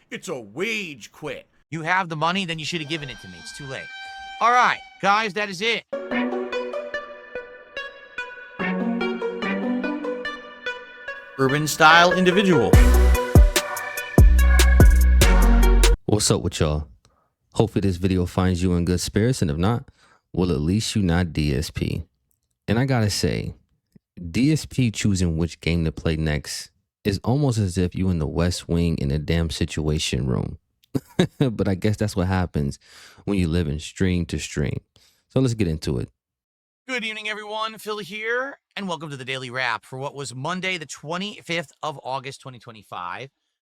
It's a wage quit. You have the money, then you should have given it to me. It's too late. All right, guys, that is it. Urban Style Individual. What's up with y'all? Hopefully this video finds you in good spirits, and if not, well, at least you not DSP. And I gotta say, DSP choosing which game to play next is almost as if you in the West Wing in a damn situation room. But I guess that's what happens when you live in stream to stream. So let's get into it. Good evening, everyone. Phil here, and welcome to the Daily Wrap for what was Monday, the 25th of August, 2025.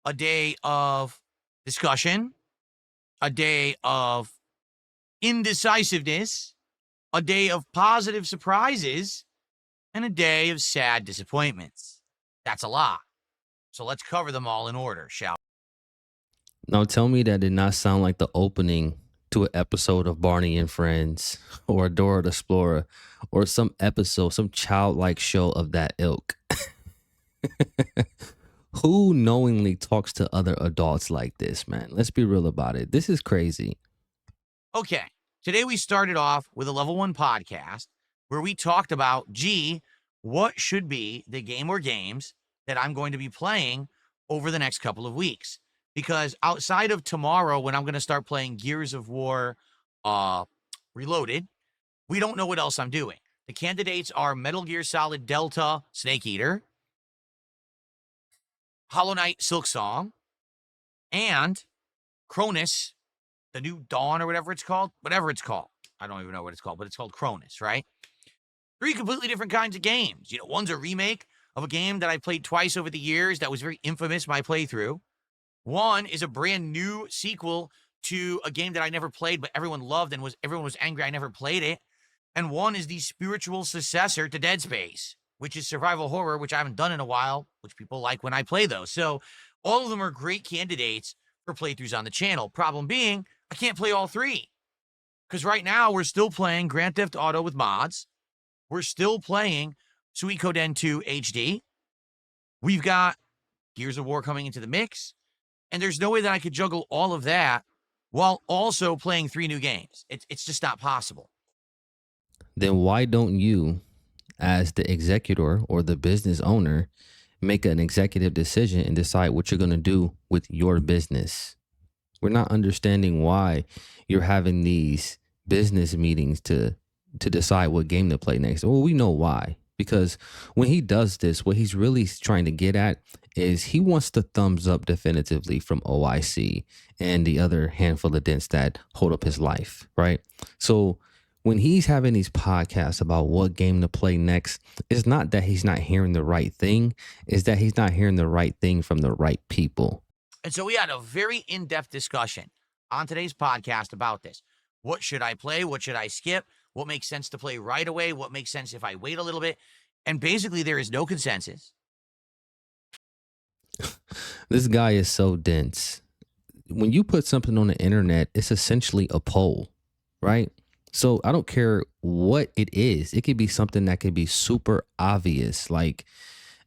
A day of discussion, a day of indecisiveness, a day of positive surprises, and a day of sad disappointments. That's a lot. So let's cover them all in order, shall we? Now tell me that did not sound like the opening to an episode of Barney and Friends or Dora the Explorer or some episode, some childlike show of that ilk. Who knowingly talks to other adults like this, man? Let's be real about it. This is crazy. Okay, today we started off with a level 1 podcast where we talked about, what should be the game or games that I'm going to be playing over the next couple of weeks. Because outside of tomorrow, when I'm going to start playing Gears of War Reloaded, we don't know what else I'm doing. The candidates are Metal Gear Solid Delta Snake Eater, Hollow Knight Silk Song, and Cronus, the New Dawn or whatever it's called. Whatever it's called. I don't even know what it's called, but it's called Cronus, right? 3 completely different kinds of games. You know, one's a remake of a game that I played twice over the years that was very infamous, my playthrough. One is a brand new sequel to a game that I never played, but everyone loved and everyone was angry I never played it. And one is the spiritual successor to Dead Space, which is survival horror, which I haven't done in a while, which people like when I play those. So all of them are great candidates for playthroughs on the channel. Problem being, I can't play all 3. Because right now we're still playing Grand Theft Auto with mods. We're still playing Suikoden 2 HD. We've got Gears of War coming into the mix. And there's no way that I could juggle all of that while also playing 3 new games. It's just not possible. Then why don't you, as the executor or the business owner, make an executive decision and decide what you're going to do with your business? We're not understanding why you're having these business meetings to decide what game to play next. Well, we know why. Because when he does this, what he's really trying to get at is he wants the thumbs up definitively from OIC and the other handful of dents that hold up his life, right? So when he's having these podcasts about what game to play next, it's not that he's not hearing the right thing, it's that he's not hearing the right thing from the right people. And so we had a very in-depth discussion on today's podcast about this. What should I play? What should I skip? What makes sense to play right away? What makes sense if I wait a little bit? And basically, there is no consensus. This guy is so dense. When you put something on the internet, it's essentially a poll, right? So I don't care what it is. It could be something that could be super obvious, like,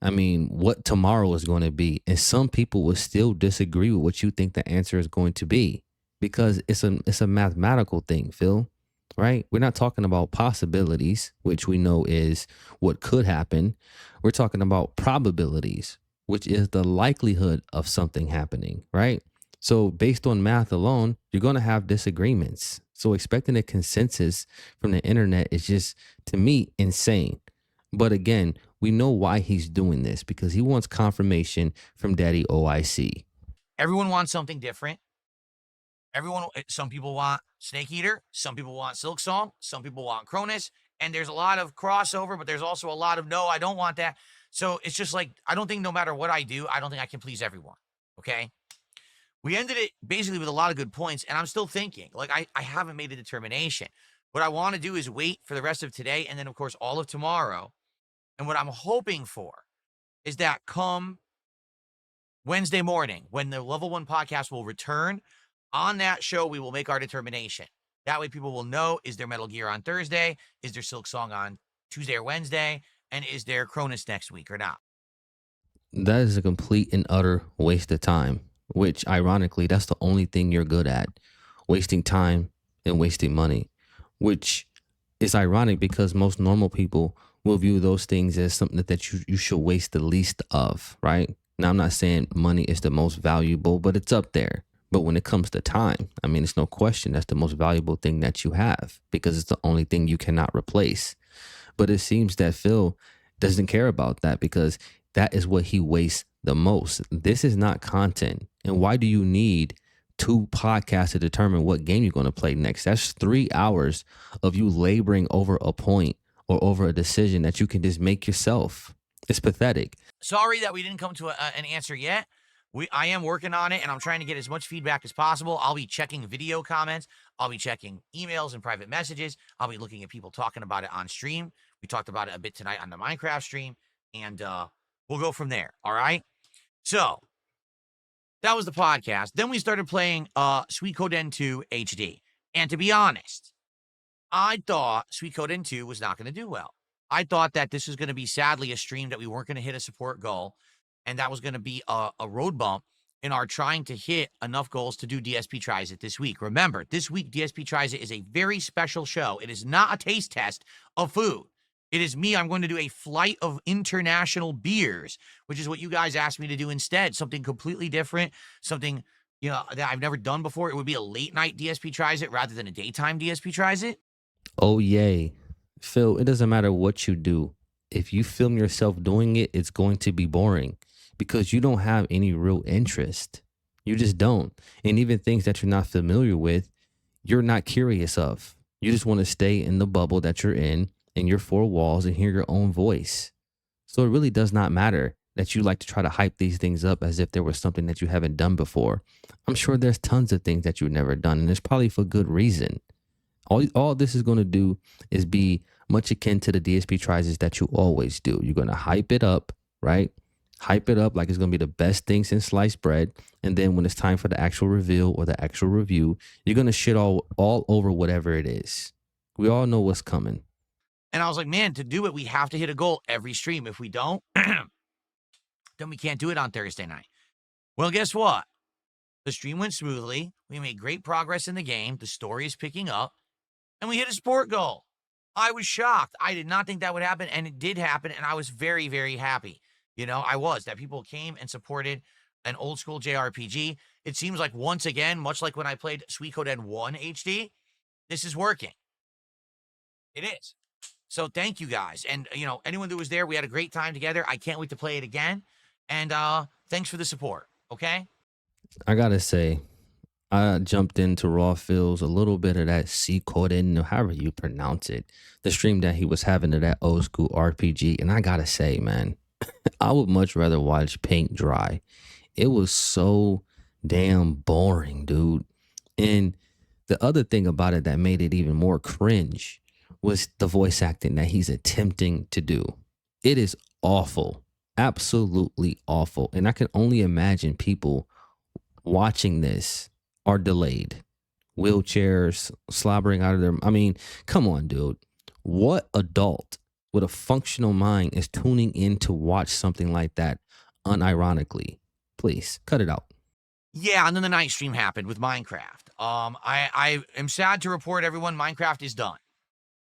I mean, what tomorrow is going to be. And some people will still disagree with what you think the answer is going to be because it's a mathematical thing, Phil, right? We're not talking about possibilities, which we know is what could happen. We're talking about probabilities, which is the likelihood of something happening, right? So based on math alone, you're going to have disagreements. So expecting a consensus from the internet is just, to me, insane. But again, we know why he's doing this, because he wants confirmation from Daddy OIC. Everyone wants something different. Some people want Snake Eater, some people want Silk Song, some people want Cronus, and there's a lot of crossover, but there's also a lot of, no, I don't want that. So it's just like, I don't think no matter what I do, I don't think I can please everyone, okay? We ended it basically with a lot of good points, and I'm still thinking, like, I haven't made a determination. What I want to do is wait for the rest of today, and then, of course, all of tomorrow. And what I'm hoping for is that come Wednesday morning, when the Level 1 podcast will return, on that show, we will make our determination. That way people will know, is there Metal Gear on Thursday? Is there Silk Song on Tuesday or Wednesday? And is there Cronus next week or not? That is a complete and utter waste of time. which ironically, that's the only thing you're good at, wasting time and wasting money, which is ironic because most normal people will view those things as something that you should waste the least of, right? Now, I'm not saying money is the most valuable, but it's up there. But when it comes to time, I mean, it's no question that's the most valuable thing that you have because it's the only thing you cannot replace. But it seems that Phil doesn't care about that because that is what he wastes the most. This is not content. And why do you need 2 podcasts to determine what game you're going to play next? That's 3 hours of you laboring over a point or over a decision that you can just make yourself. It's pathetic. Sorry that we didn't come to an answer yet. I am working on it, and I'm trying to get as much feedback as possible. I'll be checking video comments. I'll be checking emails and private messages. I'll be looking at people talking about it on stream. We talked about it a bit tonight on the Minecraft stream, and we'll go from there, all right? So, that was the podcast. Then we started playing Suikoden 2 HD. And to be honest, I thought Suikoden 2 was not going to do well. I thought that this was going to be, sadly, a stream that we weren't going to hit a support goal, and that was going to be a road bump in our trying to hit enough goals to do DSP Tries It this week. Remember, this week, DSP Tries It is a very special show. It is not a taste test of food. It is me. I'm going to do a flight of international beers, which is what you guys asked me to do instead. Something completely different, something, that I've never done before. It would be a late night DSP Tries It rather than a daytime DSP Tries It. Oh, yay. Phil, it doesn't matter what you do. If you film yourself doing it, it's going to be boring because you don't have any real interest. You just don't. And even things that you're not familiar with, you're not curious of. You just want to stay in the bubble that you're in your 4 walls and hear your own voice. So it really does not matter that you like to try to hype these things up as if there was something that you haven't done before. I'm sure there's tons of things that you've never done, and it's probably for good reason. All this is going to do is be much akin to the DSP tries that you always do. You're going to hype it up, right? Hype it up like it's going to be the best thing since sliced bread. And then when it's time for the actual reveal or the actual review, you're going to shit all over whatever it is. We all know what's coming. And I was like, man, to do it, we have to hit a goal every stream. If we don't, then we can't do it on Thursday night. Well, guess what? The stream went smoothly. We made great progress in the game. The story is picking up. And we hit a sport goal. I was shocked. I did not think that would happen, and it did happen, and I was very, very happy. I was, that people came and supported an old school JRPG. It seems like, once again, much like when I played Suikoden 1 HD, this is working. It is. So thank you guys. And, anyone who was there, we had a great time together. I can't wait to play it again. And thanks for the support, okay? I got to say, I jumped into Raw Phil's a little bit of that Suikoden, however you pronounce it, the stream that he was having of that old school RPG. And I got to say, man, I would much rather watch paint dry. It was so damn boring, dude. And the other thing about it that made it even more cringe was the voice acting that he's attempting to do. It is awful, absolutely awful. And I can only imagine people watching this are delayed, wheelchairs, slobbering out of their, I mean, come on, dude. What adult with a functional mind is tuning in to watch something like that unironically? Please, cut it out. Yeah, and then the night stream happened with Minecraft. I am sad to report, everyone, Minecraft is done.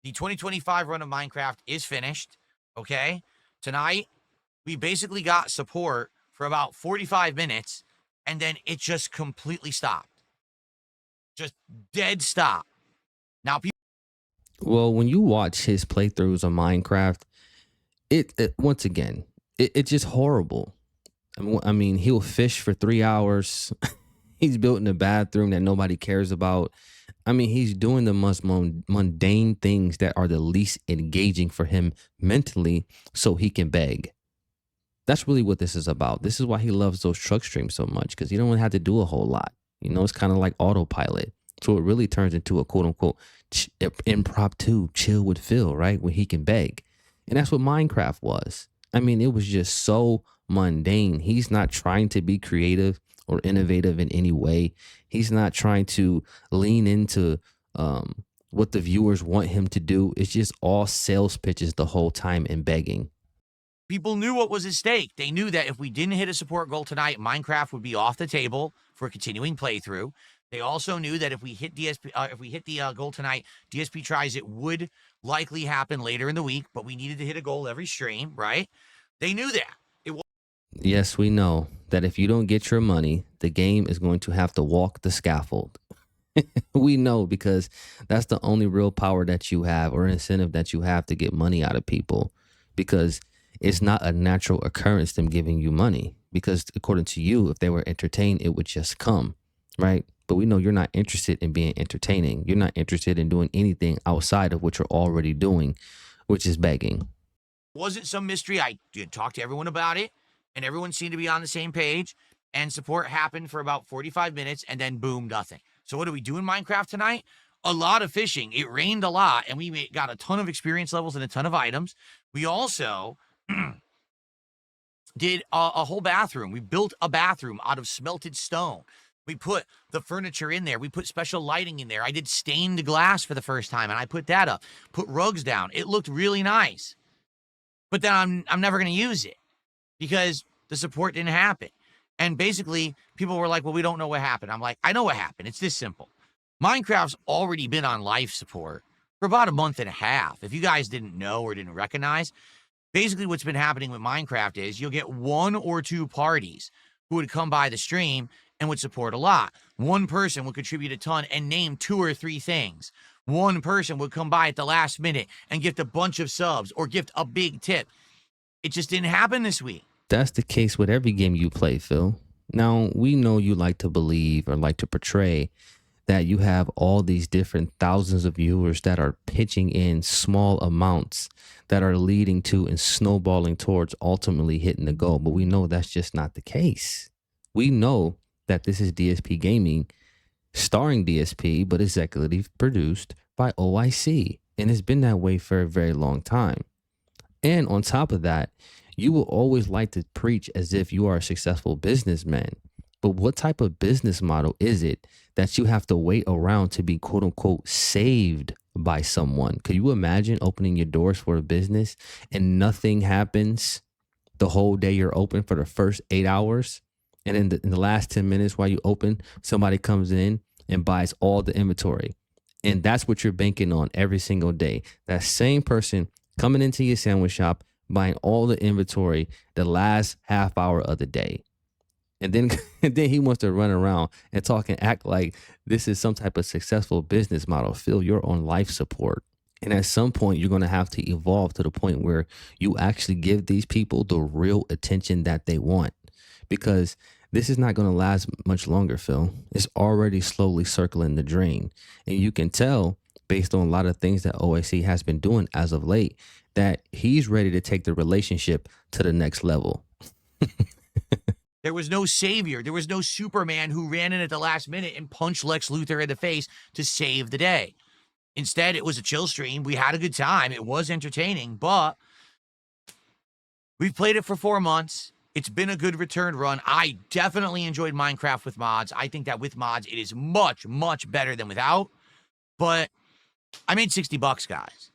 The 2025 run of Minecraft is finished, okay? Tonight, we basically got support for about 45 minutes, and then it just completely stopped. Just dead stop. Now, people... Well, when you watch his playthroughs of Minecraft, it once again, it's just horrible. I mean, he'll fish for 3 hours. He's built in a bathroom that nobody cares about. I mean, he's doing the most mundane things that are the least engaging for him mentally so he can beg. That's really what this is about. This is why he loves those truck streams so much, because you don't have to do a whole lot. It's kind of like autopilot. So it really turns into a quote unquote impromptu chill with Phil, right? Where he can beg. And that's what Minecraft was. I mean, it was just so mundane. He's not trying to be creative or innovative in any way. He's not trying to lean into what the viewers want him to do. It's just all sales pitches the whole time and begging. People knew what was at stake. They knew that if we didn't hit a support goal tonight, Minecraft would be off the table for a continuing playthrough. They also knew that if we hit DSP, if we hit the goal tonight, DSP tries it would likely happen later in the week, but we needed to hit a goal every stream, right? They knew that. Yes, we know that if you don't get your money, the game is going to have to walk the scaffold. We know, because that's the only real power that you have, or incentive that you have to get money out of people, because it's not a natural occurrence them giving you money, because according to you, if they were entertained, it would just come, right? But we know you're not interested in being entertaining. You're not interested in doing anything outside of what you're already doing, which is begging. Wasn't some mystery. I did talk to everyone about it, and everyone seemed to be on the same page, and support happened for about 45 minutes, and then boom, nothing. So what do we do in Minecraft tonight? A lot of fishing. It rained a lot, and we got a ton of experience levels and a ton of items. We also did a whole bathroom. We built a bathroom out of smelted stone. We put the furniture in there. We put special lighting in there. I did stained glass for the first time, and I put that up. Put rugs down. It looked really nice. But then I'm never going to use it because the support didn't happen. And basically, people were like, well, we don't know what happened. I'm like, I know what happened. It's this simple. Minecraft's already been on life support for about a month and a half. If you guys didn't know or didn't recognize, basically what's been happening with Minecraft is you'll get 1 or 2 parties who would come by the stream and would support a lot. One person would contribute a ton and name 2 or 3 things. One person would come by at the last minute and gift a bunch of subs or gift a big tip. It just didn't happen this week. That's the case with every game you play, Phil. Now, we know you like to believe or like to portray that you have all these different thousands of viewers that are pitching in small amounts that are leading to and snowballing towards ultimately hitting the goal. But we know that's just not the case. We know that this is DSP Gaming, starring DSP, but executively produced by OIC. And it's been that way for a very long time. And on top of that, you will always like to preach as if you are a successful businessman. But what type of business model is it that you have to wait around to be quote unquote saved by someone? Could you imagine opening your doors for a business and nothing happens the whole day you're open for the first 8 hours? And in the last 10 minutes while you open, somebody comes in and buys all the inventory. And that's what you're banking on every single day. That same person coming into your sandwich shop, buying all the inventory the last half hour of the day. And then he wants to run around and talk and act like this is some type of successful business model. Phil, you're on life support. And at some point, you're going to have to evolve to the point where you actually give these people the real attention that they want. Because this is not going to last much longer, Phil. It's already slowly circling the drain. And you can tell based on a lot of things that OIC has been doing as of late, that he's ready to take the relationship to the next level. There was no savior. There was no Superman who ran in at the last minute and punched Lex Luthor in the face to save the day. Instead, it was a chill stream. We had a good time. It was entertaining, but we've played it for 4 months. It's been a good return run. I definitely enjoyed Minecraft with mods. I think that with mods, it is much, much better than without. But I made $60, guys,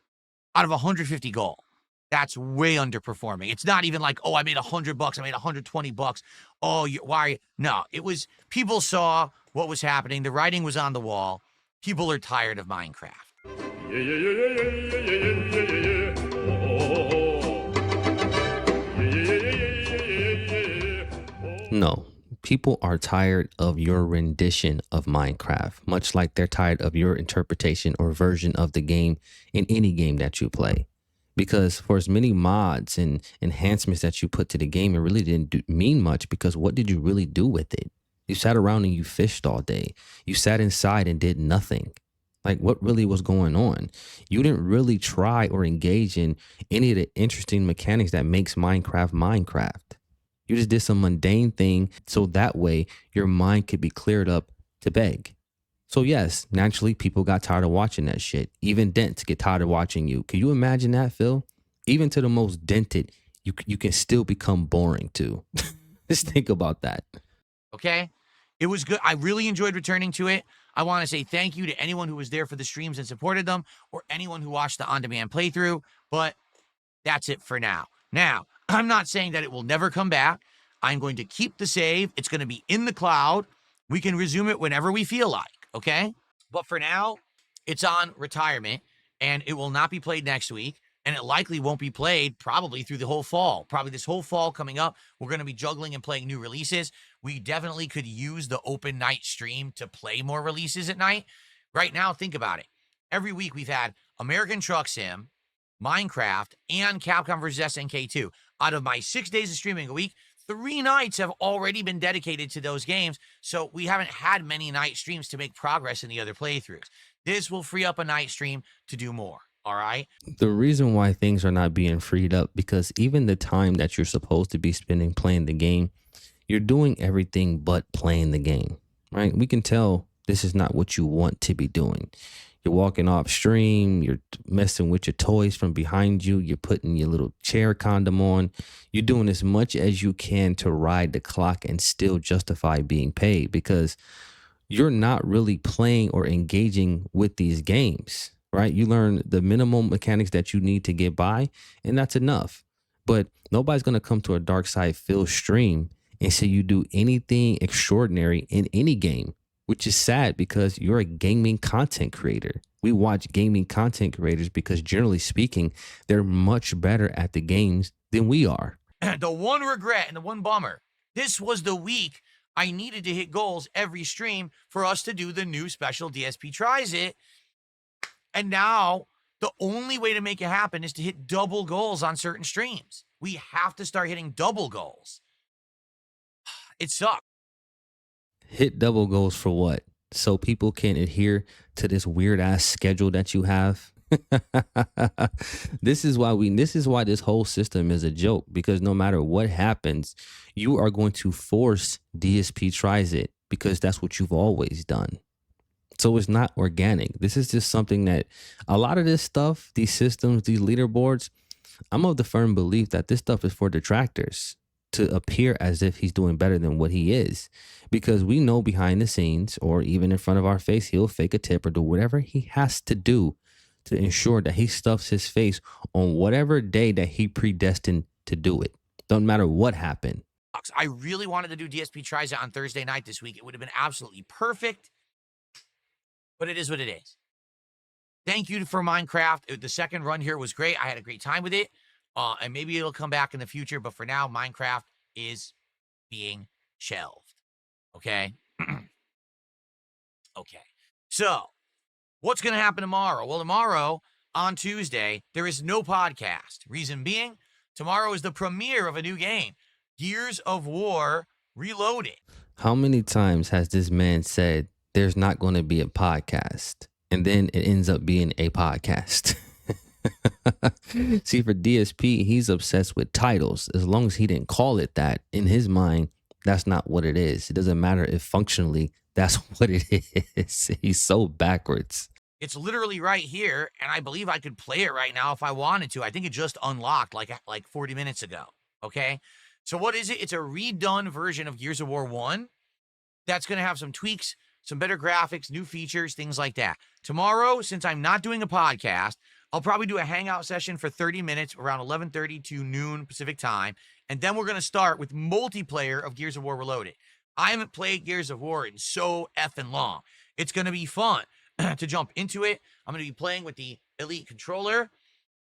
out of 150 goal. That's way underperforming. It's not even like, oh, I made $100. I made $120. Oh, why are you? No, it was, people saw what was happening. The writing was on the wall. People are tired of Minecraft. No, people are tired of your rendition of Minecraft, much like they're tired of your interpretation or version of the game in any game that you play. Because for as many mods and enhancements that you put to the game, it really didn't mean much, because what did you really do with it? You sat around and you fished all day. You sat inside and did nothing. Like, what really was going on? You didn't really try or engage in any of the interesting mechanics that makes Minecraft Minecraft. You just did some mundane thing so that way your mind could be cleared up to beg. So yes, naturally people got tired of watching that shit. Even dents get tired of watching you. Can you imagine that, Phil? Even to the most dented, you can still become boring too. Just think about that. Okay? It was good. I really enjoyed returning to it. I want to say thank you to anyone who was there for the streams and supported them, or anyone who watched the on-demand playthrough, but that's it for now. Now, I'm not saying that it will never come back. I'm going to keep the save. It's going to be in the cloud. We can resume it whenever we feel like, okay? But for now, it's on retirement, and it will not be played next week, and it likely won't be played probably through the whole fall. Probably this whole fall coming up, we're going to be juggling and playing new releases. We definitely could use the open night stream to play more releases at night. Right now, think about it. Every week we've had American Truck Sim, Minecraft, and Capcom vs. SNK 2. Out of my 6 days of streaming a week, 3 nights have already been dedicated to those games, so we haven't had many night streams to make progress in the other playthroughs. This will free up a night stream to do more, all right? The reason why things are not being freed up, because even the time that you're supposed to be spending playing the game, you're doing everything but playing the game, right? We can tell this is not what you want to be doing. You're walking off stream, you're messing with your toys from behind you, you're putting your little chair condom on. You're doing as much as you can to ride the clock and still justify being paid, because you're not really playing or engaging with these games, right? You learn the minimum mechanics that you need to get by, and that's enough. But nobody's going to come to a Darksydephil stream and say you do anything extraordinary in any game, which is sad because you're a gaming content creator. We watch gaming content creators because, generally speaking, they're much better at the games than we are. The one regret and the one bummer, this was the week I needed to hit goals every stream for us to do the new special DSP Tries It. And now the only way to make it happen is to hit double goals on certain streams. We have to start hitting double goals. It sucks. Hit double goals for what? So people can adhere to this weird ass schedule that you have. This is why this whole system is a joke, because no matter what happens, you are going to force DSP Tries It because that's what you've always done. So it's not organic. This is just something that a lot of this stuff, these systems, these leaderboards, I'm of the firm belief that this stuff is for detractors to appear as if he's doing better than what he is, because we know behind the scenes or even in front of our face, he'll fake a tip or do whatever he has to do to ensure that he stuffs his face on whatever day that he predestined to do it. Don't matter what happened. I really wanted to do DSP Tries It on Thursday night this week. It would have been absolutely perfect, but it is what it is. Thank you for Minecraft. The second run here was great. I had a great time with it. And maybe it'll come back in the future, but for now, Minecraft is being shelved. Okay? Okay. So, what's going to happen tomorrow? Well, tomorrow, on Tuesday, there is no podcast. Reason being, tomorrow is the premiere of a new game, Gears of War Reloaded. How many times has this man said there's not going to be a podcast, and then it ends up being a podcast? See, for DSP, he's obsessed with titles. As long as he didn't call it that, in his mind, that's not what it is. It doesn't matter if functionally that's what it is. He's so backwards. It's literally right here, and I believe I could play it right now if I wanted to. I think it just unlocked like 40 minutes ago, okay? So what is it? It's a redone version of Gears of War 1 that's going to have some tweaks, some better graphics, new features, things like that. Tomorrow, since I'm not doing a podcast, I'll probably do a hangout session for 30 minutes around 11:30 to noon Pacific time. And then we're going to start with multiplayer of Gears of War Reloaded. I haven't played Gears of War in so effing long. It's going to be fun to jump into it. I'm going to be playing with the Elite controller.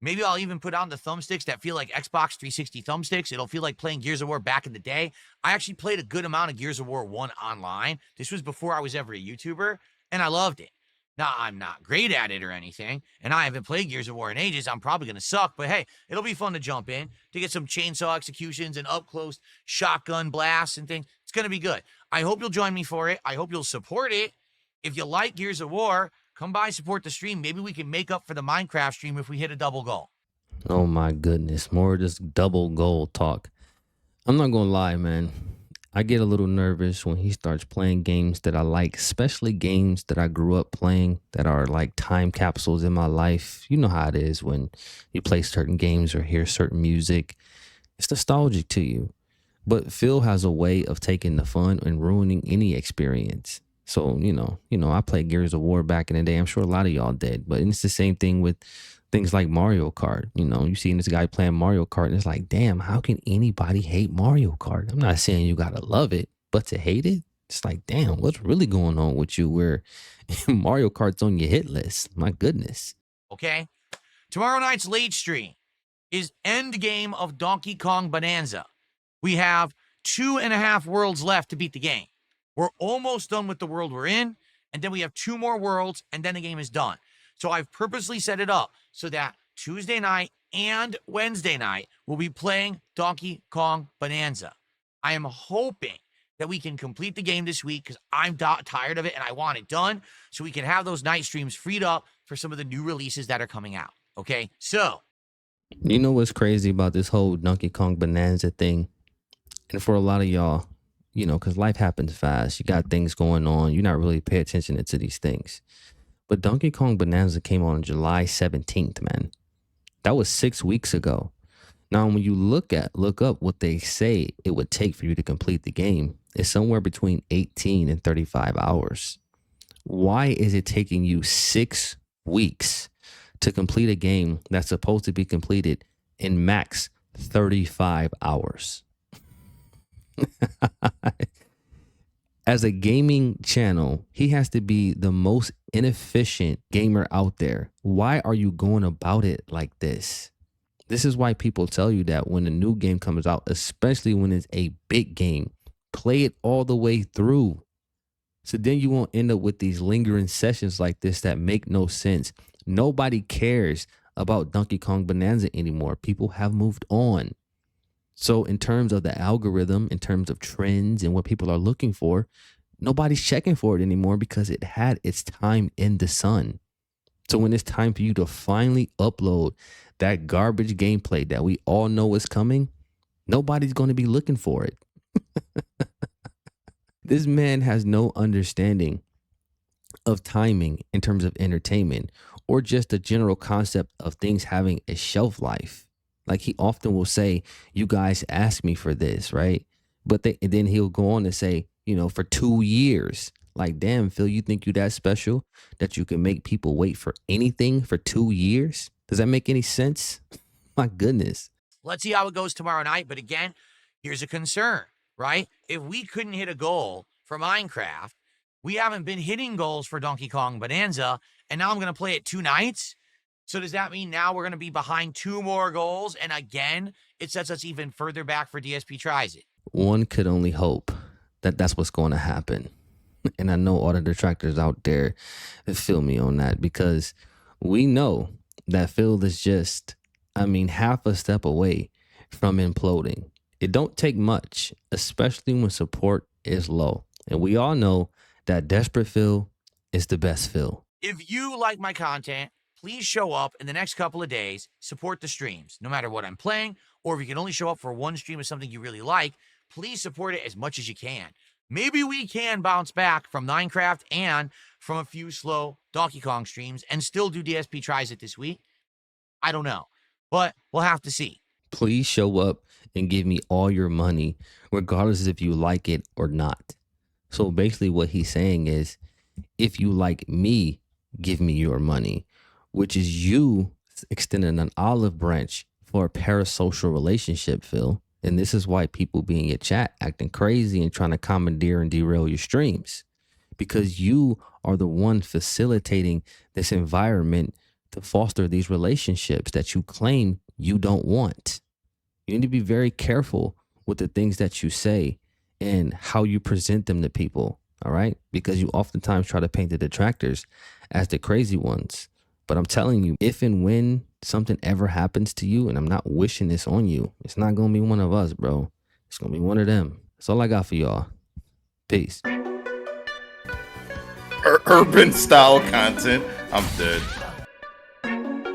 Maybe I'll even put on the thumbsticks that feel like Xbox 360 thumbsticks. It'll feel like playing Gears of War back in the day. I actually played a good amount of Gears of War 1 online. This was before I was ever a YouTuber, and I loved it. Now, I'm not great at it or anything, and I haven't played Gears of War in ages. I'm probably going to suck, but hey, it'll be fun to jump in, to get some chainsaw executions and up-close shotgun blasts and things. It's going to be good. I hope you'll join me for it. I hope you'll support it. If you like Gears of War, come by, support the stream. Maybe we can make up for the Minecraft stream if we hit a double goal. Oh my goodness, more of this double goal talk. I'm not going to lie, man. I get a little nervous when he starts playing games that I like, especially games that I grew up playing that are like time capsules in my life. You know how it is when you play certain games or hear certain music. It's nostalgic to you. But Phil has a way of taking the fun and ruining any experience. So, you know, I played Gears of War back in the day. I'm sure a lot of y'all did. But it's the same thing with Things like Mario Kart, you know, you seen this guy playing Mario Kart and it's like, damn, how can anybody hate Mario Kart? I'm not saying you gotta love it, but to hate it, it's like, damn, what's really going on with you where Mario Kart's on your hit list? My goodness. Okay? Tomorrow night's late stream is end game of Donkey Kong Bonanza. We have 2.5 worlds left to beat the game. We're almost done with the world we're in, and then we have 2 more worlds, and then the game is done. So I've purposely set it up so that Tuesday night and Wednesday night we'll be playing Donkey Kong Bonanza. I am hoping that we can complete the game this week because I'm tired of it and I want it done so we can have those night streams freed up for some of the new releases that are coming out. Okay, so You know what's crazy about this whole Donkey Kong Bonanza thing? And for a lot of y'all, you know, because life happens fast. You got things going on. You're not really paying attention to these things. But Donkey Kong Bonanza came on July 17th, man. That was 6 weeks ago. Now, when you look up what they say it would take for you to complete the game, it's somewhere between 18 and 35 hours. Why is it taking you 6 weeks to complete a game that's supposed to be completed in max 35 hours? As a gaming channel, he has to be the most inefficient gamer out there. Why are you going about it like this? This is why people tell you that when a new game comes out, especially when it's a big game, play it all the way through. So then you won't end up with these lingering sessions like this that make no sense. Nobody cares about Donkey Kong Bonanza anymore. People have moved on. So in terms of the algorithm, in terms of trends and what people are looking for, nobody's checking for it anymore because it had its time in the sun. So when it's time for you to finally upload that garbage gameplay that we all know is coming, nobody's going to be looking for it. This man has no understanding of timing in terms of entertainment or just the general concept of things having a shelf life. Like he often will say, you guys ask me for this, right? But and then he'll go on to say, you know, for 2 years. Like, damn, Phil, you think you that special that you can make people wait for anything for 2 years? Does that make any sense? My goodness. let's see how it goes tomorrow night. But again, here's a concern, right? If we couldn't hit a goal for Minecraft, we haven't been hitting goals for Donkey Kong Bonanza, and now I'm going to play it 2 nights. So does that mean now we're going to be behind 2 more goals? And again, it sets us even further back for DSP Tries It. One could only hope that that's what's going to happen. And I know all the detractors out there that feel me on that, because we know that Phil is just, half a step away from imploding. It don't take much, especially when support is low. And we all know that desperate Phil is the best Phil. If you like my content, please show up in the next couple of days, support the streams, no matter what I'm playing, or if you can only show up for one stream of something you really like, please support it as much as you can. Maybe we can bounce back from Minecraft and from a few slow Donkey Kong streams and still do DSP Tries It this week. I don't know, but we'll have to see. Please show up and give me all your money, regardless if you like it or not. So basically what he's saying is, if you like me, give me your money, which is you extending an olive branch for a parasocial relationship, Phil. And this is why people be in your chat acting crazy and trying to commandeer and derail your streams, because you are the one facilitating this environment to foster these relationships that you claim you don't want. You need to be very careful with the things that you say and how you present them to people, all right? Because you oftentimes try to paint the detractors as the crazy ones. But I'm telling you, if and when something ever happens to you, and I'm not wishing this on you, it's not going to be one of us, bro. It's going to be one of them. That's all I got for y'all. Peace. Urban style content. I'm dead.